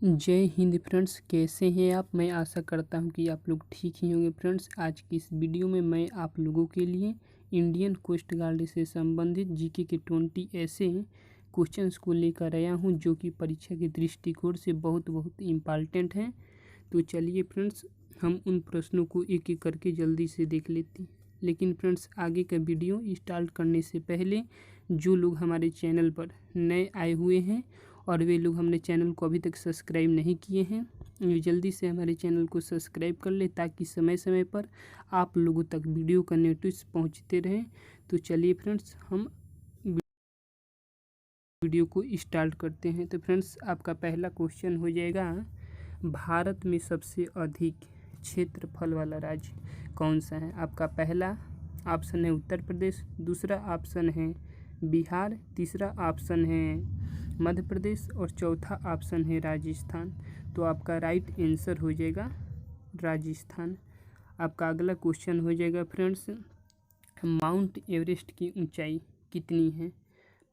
जय हिंद फ्रेंड्स, कैसे हैं आप। मैं आशा करता हूं कि आप लोग ठीक ही होंगे। फ्रेंड्स, आज की इस वीडियो में मैं आप लोगों के लिए इंडियन कोस्ट गार्ड से संबंधित जीके के 20 ऐसे क्वेश्चंस को लेकर आया हूं जो कि परीक्षा के दृष्टिकोण से बहुत इम्पॉर्टेंट हैं। तो चलिए फ्रेंड्स, हम उन प्रश्नों को एक एक करके जल्दी से देख लेते हैं। लेकिन फ्रेंड्स, आगे का वीडियो स्टार्ट करने से पहले जो लोग हमारे चैनल पर नए आए हुए हैं और वे लोग हमने चैनल को अभी तक सब्सक्राइब नहीं किए हैं, वे जल्दी से हमारे चैनल को सब्सक्राइब कर ले ताकि समय समय पर आप लोगों तक वीडियो का नोटिस पहुंचते रहें। तो चलिए फ्रेंड्स, हम वीडियो को स्टार्ट करते हैं। तो फ्रेंड्स, आपका पहला क्वेश्चन हो जाएगा, भारत में सबसे अधिक क्षेत्रफल वाला राज्य कौन सा है। आपका पहला ऑप्शन है उत्तर प्रदेश, दूसरा ऑप्शन है बिहार, तीसरा ऑप्शन है मध्य प्रदेश और चौथा ऑप्शन है राजस्थान। तो आपका राइट आंसर हो जाएगा राजस्थान। आपका अगला क्वेश्चन हो जाएगा फ्रेंड्स, माउंट एवरेस्ट की ऊंचाई कितनी है।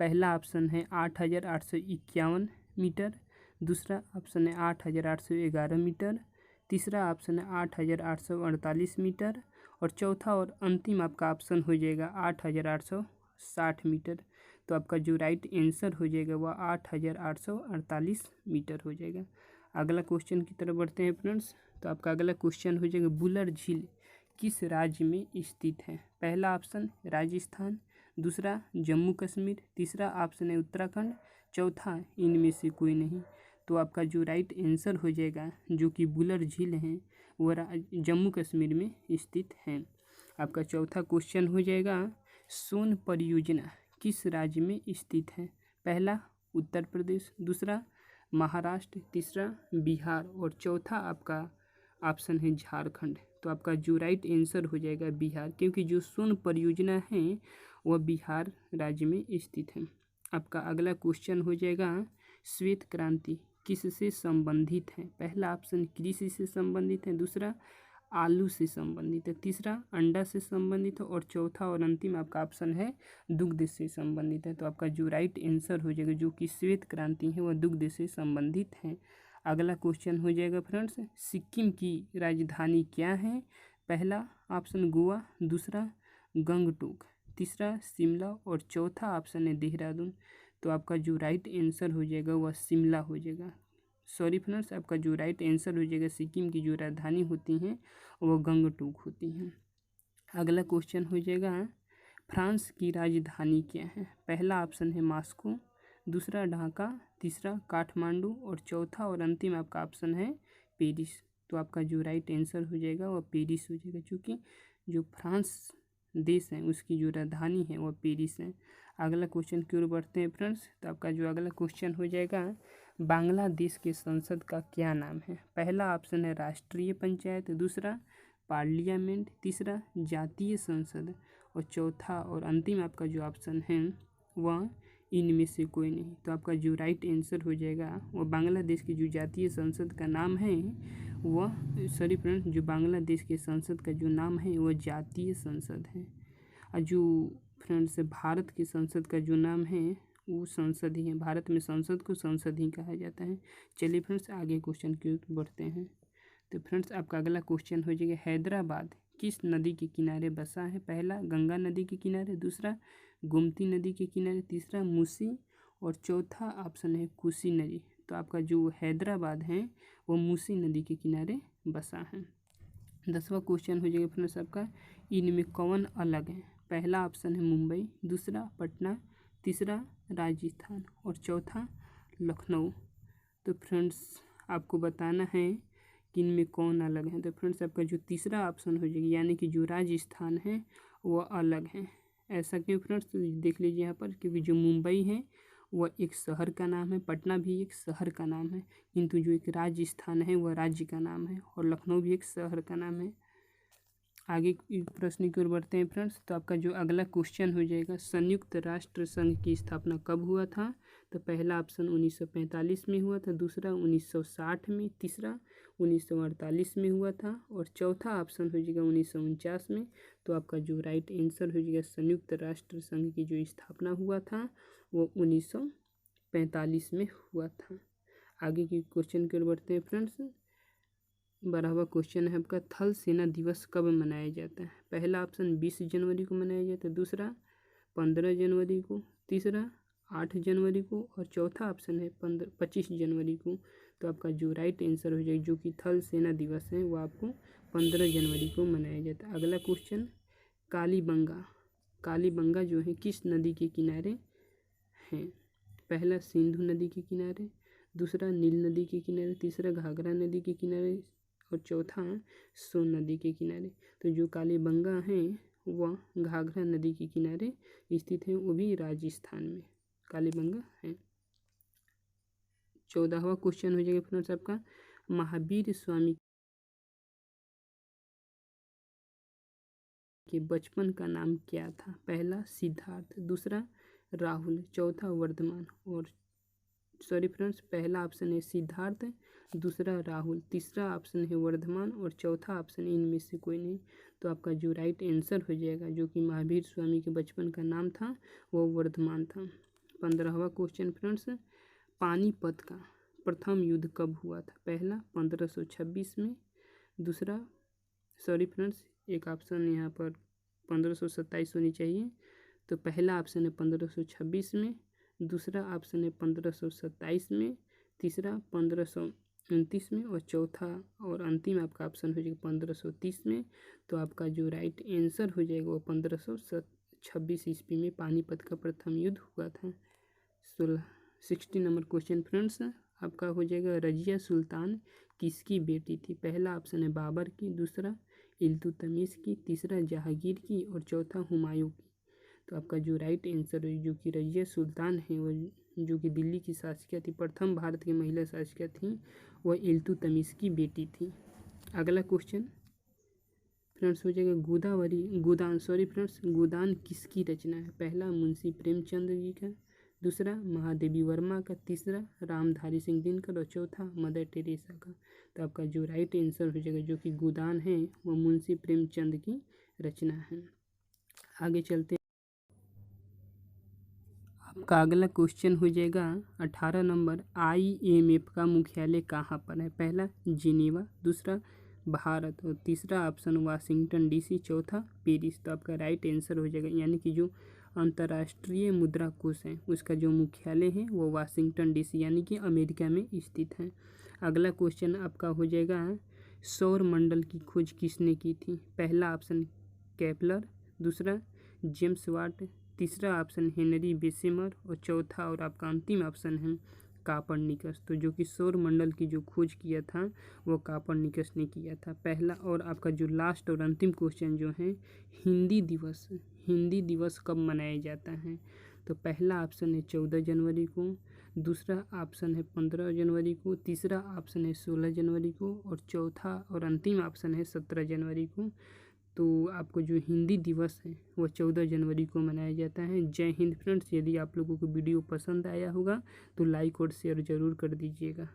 पहला ऑप्शन है 8,851 मीटर, दूसरा ऑप्शन है 8,811 मीटर, तीसरा ऑप्शन है 8,848 मीटर और चौथा और अंतिम आपका ऑप्शन हो जाएगा 8,860 मीटर। तो आपका जो राइट आंसर हो जाएगा वह 8,848 मीटर हो जाएगा। अगला क्वेश्चन की तरफ बढ़ते हैं फ्रेंड्स। तो आपका अगला क्वेश्चन हो जाएगा, बुलर झील किस राज्य में स्थित है। पहला ऑप्शन राजस्थान, दूसरा जम्मू कश्मीर, तीसरा ऑप्शन है उत्तराखंड, चौथा इनमें से कोई नहीं। तो आपका जो राइट आंसर हो जाएगा, जो कि बुलर झील है, वह जम्मू कश्मीर में स्थित है। आपका चौथा क्वेश्चन हो जाएगा, सोन परियोजना किस राज्य में स्थित है। पहला उत्तर प्रदेश, दूसरा महाराष्ट्र, तीसरा बिहार और चौथा आपका ऑप्शन है झारखंड। तो आपका जो राइट आंसर हो जाएगा बिहार, क्योंकि जो सोन परियोजना है वह बिहार राज्य में स्थित है। आपका अगला क्वेश्चन हो जाएगा, श्वेत क्रांति किससे संबंधित है। पहला ऑप्शन कृषि से संबंधित है, दूसरा आलू से संबंधित है, तीसरा अंडा से संबंधित है और चौथा और अंतिम आपका ऑप्शन है दुग्ध से संबंधित है। तो आपका जो राइट आंसर हो जाएगा, जो कि श्वेत क्रांति है, वह दुग्ध से संबंधित है। अगला क्वेश्चन हो जाएगा फ्रेंड्स, सिक्किम की राजधानी क्या है। पहला ऑप्शन गोवा, दूसरा गंगटोक, तीसरा शिमला और चौथा ऑप्शन है देहरादून। तो आपका जो राइट आंसर हो जाएगा वह शिमला हो जाएगा। सॉरी फ्रेंड्स, आपका जो राइट आंसर हो जाएगा, सिक्किम की जो राजधानी होती हैं वह गंगटोक होती हैं। अगला क्वेश्चन हो जाएगा, फ्रांस की राजधानी क्या है। पहला ऑप्शन है मॉस्को, दूसरा ढाका, तीसरा काठमांडू और चौथा और अंतिम आपका ऑप्शन है पेरिस। तो आपका जो राइट आंसर हो जाएगा वह पेरिस हो जाएगा, क्योंकि जो फ्रांस देश है उसकी जो राजधानी है वह पेरिस है। अगला क्वेश्चन की ओर बढ़ते हैं फ्रेंड्स। तो आपका जो अगला क्वेश्चन हो जाएगा, बांग्लादेश के संसद का क्या नाम है। पहला ऑप्शन है राष्ट्रीय पंचायत, दूसरा पार्लियामेंट, तीसरा जातीय संसद और चौथा और अंतिम आपका जो ऑप्शन है वह इनमें से कोई नहीं। तो आपका जो राइट आंसर हो जाएगा वह बांग्लादेश की जो जातीय संसद का नाम है वह फ्रेंड्स, जो बांग्लादेश के संसद का जो नाम है वह जातीय संसद है। और जो फ्रेंड्स भारत के संसद का जो नाम है वो संसद ही है। भारत में संसद को संसद ही कहा जाता है। चलिए फ्रेंड्स, आगे क्वेश्चन की ओर बढ़ते हैं। तो फ्रेंड्स, आपका अगला क्वेश्चन हो जाएगा, हैदराबाद किस नदी के किनारे बसा है। पहला गंगा नदी के किनारे, दूसरा गोमती नदी के किनारे, तीसरा मूसी और चौथा ऑप्शन है कोसी नदी। तो आपका जो हैदराबाद है वो मूसी नदी के किनारे बसा है। 10वां क्वेश्चन हो जाएगा फ्रेंड्स आपका, इनमें कौन अलग है। पहला ऑप्शन है मुंबई, दूसरा पटना, तीसरा राजस्थान और चौथा लखनऊ। तो फ्रेंड्स, आपको बताना है कि इनमें कौन अलग है। तो फ्रेंड्स, आपका जो तीसरा ऑप्शन हो जाएगा, यानी कि जो राजस्थान है वह अलग है। ऐसा क्यों फ्रेंड्स, तो देख लीजिए यहाँ पर, क्योंकि जो मुंबई है वह एक शहर का नाम है, पटना भी एक शहर का नाम है, किंतु जो एक राजस्थान है वह राज्य का नाम है और लखनऊ भी एक शहर का नाम है। आगे प्रश्न की ओर बढ़ते हैं फ्रेंड्स। तो आपका जो अगला क्वेश्चन हो जाएगा, संयुक्त राष्ट्र संघ की स्थापना कब हुआ था। तो पहला ऑप्शन 1945 में हुआ था, दूसरा 1960 में, तीसरा 1948 में हुआ था और चौथा ऑप्शन हो जाएगा 1949 में। तो आपका जो राइट आंसर हो जाएगा, संयुक्त राष्ट्र संघ की जो स्थापना हुआ था वो 1945 में हुआ था। आगे की क्वेश्चन की ओर बढ़ते हैं फ्रेंड्स। 12वां क्वेश्चन है आपका, थल सेना दिवस कब मनाया जाता है? पहला ऑप्शन 20 जनवरी को मनाया जाता है, दूसरा 15 जनवरी को, तीसरा 8 जनवरी को और चौथा ऑप्शन है 25 जनवरी को। तो आपका जो राइट आंसर हो जाएगा, जो कि थल सेना दिवस है, वो आपको 15 जनवरी को मनाया जाता है। अगला क्वेश्चन, कालीबंगा जो है किस नदी के किनारे हैं? पहला सिंधु नदी के किनारे, दूसरा नील नदी के किनारे, तीसरा घाघरा नदी के किनारे और चौथा सोन नदी के किनारे। तो जो कालीबंगा है वह घाघरा नदी के किनारे स्थित है, वो भी राजस्थान में कालीबंगा है। 14वां क्वेश्चन हो जाएगा फ्रेंड्स आपका, महावीर स्वामी के बचपन का नाम क्या था? पहला सिद्धार्थ, दूसरा राहुल, चौथा वर्धमान और सॉरी फ्रेंड्स, पहला ऑप्शन है सिद्धार्थ, दूसरा राहुल, तीसरा ऑप्शन है वर्धमान और चौथा ऑप्शन इनमें से कोई नहीं। तो आपका जो राइट आंसर हो जाएगा, जो कि महावीर स्वामी के बचपन का नाम था, वो वर्धमान था। 15वां क्वेश्चन फ्रेंड्स, पानीपत का प्रथम युद्ध कब हुआ था? पहला 1526 में, दूसरा सॉरी फ्रेंड्स, एक ऑप्शन यहाँ पर 1527 होनी चाहिए। तो पहला ऑप्शन है 1526 में, दूसरा ऑप्शन है 1527 में, तीसरा 1529 में और चौथा और अंतिम आपका ऑप्शन हो जाएगा 1530 में। तो आपका जो राइट आंसर हो जाएगा वो 1526 ईस्वी में पानीपत का प्रथम युद्ध हुआ था। 16 नंबर क्वेश्चन फ्रेंड्स आपका हो जाएगा, रजिया सुल्तान किसकी बेटी थी? पहला ऑप्शन है बाबर की, दूसरा इल्तुतमिश की, तीसरा जहांगीर की और चौथा हुमायूं की। तो आपका जो राइट आंसर है, जो कि रजिया सुल्तान है, वो जो कि दिल्ली की शासकिया थी, प्रथम भारत की महिला शासकिया थी, वह इल्तुतमिश की बेटी थी। अगला क्वेश्चन फ्रेंड्स हो जाएगा, गोदान किसकी रचना है? पहला मुंशी प्रेमचंद जी का, दूसरा महादेवी वर्मा का, तीसरा रामधारी सिंह दिनकर और चौथा मदर टेरेसा का। तो आपका जो राइट आंसर हो जाएगा, जो कि गोदान है, वो मुंशी प्रेमचंद की रचना है। आगे चलते आपका अगला क्वेश्चन हो जाएगा 18 नंबर, IMF का मुख्यालय कहाँ पर है? पहला जिनेवा, दूसरा भारत और तीसरा ऑप्शन वाशिंगटन DC, चौथा पेरिस। तो आपका राइट आंसर हो जाएगा, यानी कि जो अंतर्राष्ट्रीय मुद्रा कोष है उसका जो मुख्यालय है वो वाशिंगटन DC यानी कि अमेरिका में स्थित है। अगला क्वेश्चन आपका हो जाएगा, सौर मंडल की खोज किसने की थी? पहला ऑप्शन केपलर, दूसरा जेम्स वाट, तीसरा ऑप्शन हेनरी बेसेमर और चौथा और आपका अंतिम ऑप्शन है कापरनिकस। तो जो कि सौर मंडल की जो खोज किया था वो कापरनिकस ने किया था। पहला और आपका जो लास्ट और अंतिम क्वेश्चन जो है, हिंदी दिवस कब मनाया जाता है? तो पहला ऑप्शन है 14 जनवरी को, दूसरा ऑप्शन है 15 जनवरी को, तीसरा ऑप्शन है 16 जनवरी को और चौथा और अंतिम ऑप्शन है 17 जनवरी को। तो आपको जो हिंदी दिवस है वो 14 जनवरी को मनाया जाता है। जय हिंद फ्रेंड्स। यदि आप लोगों को वीडियो पसंद आया होगा तो लाइक और शेयर ज़रूर कर दीजिएगा।